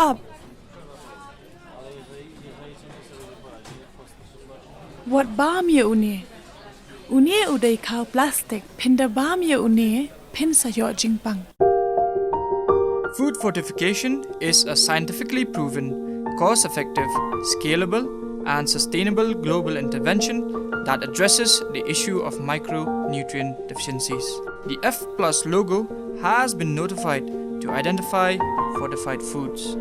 up. What bamye une? Une uday kau plastic pinda bamye une pin sayo jingpang. Food fortification is a scientifically proven, cost-effective, scalable, and sustainable global intervention that addresses the issue of micronutrient deficiencies. The F+ logo has been notified to identify fortified foods.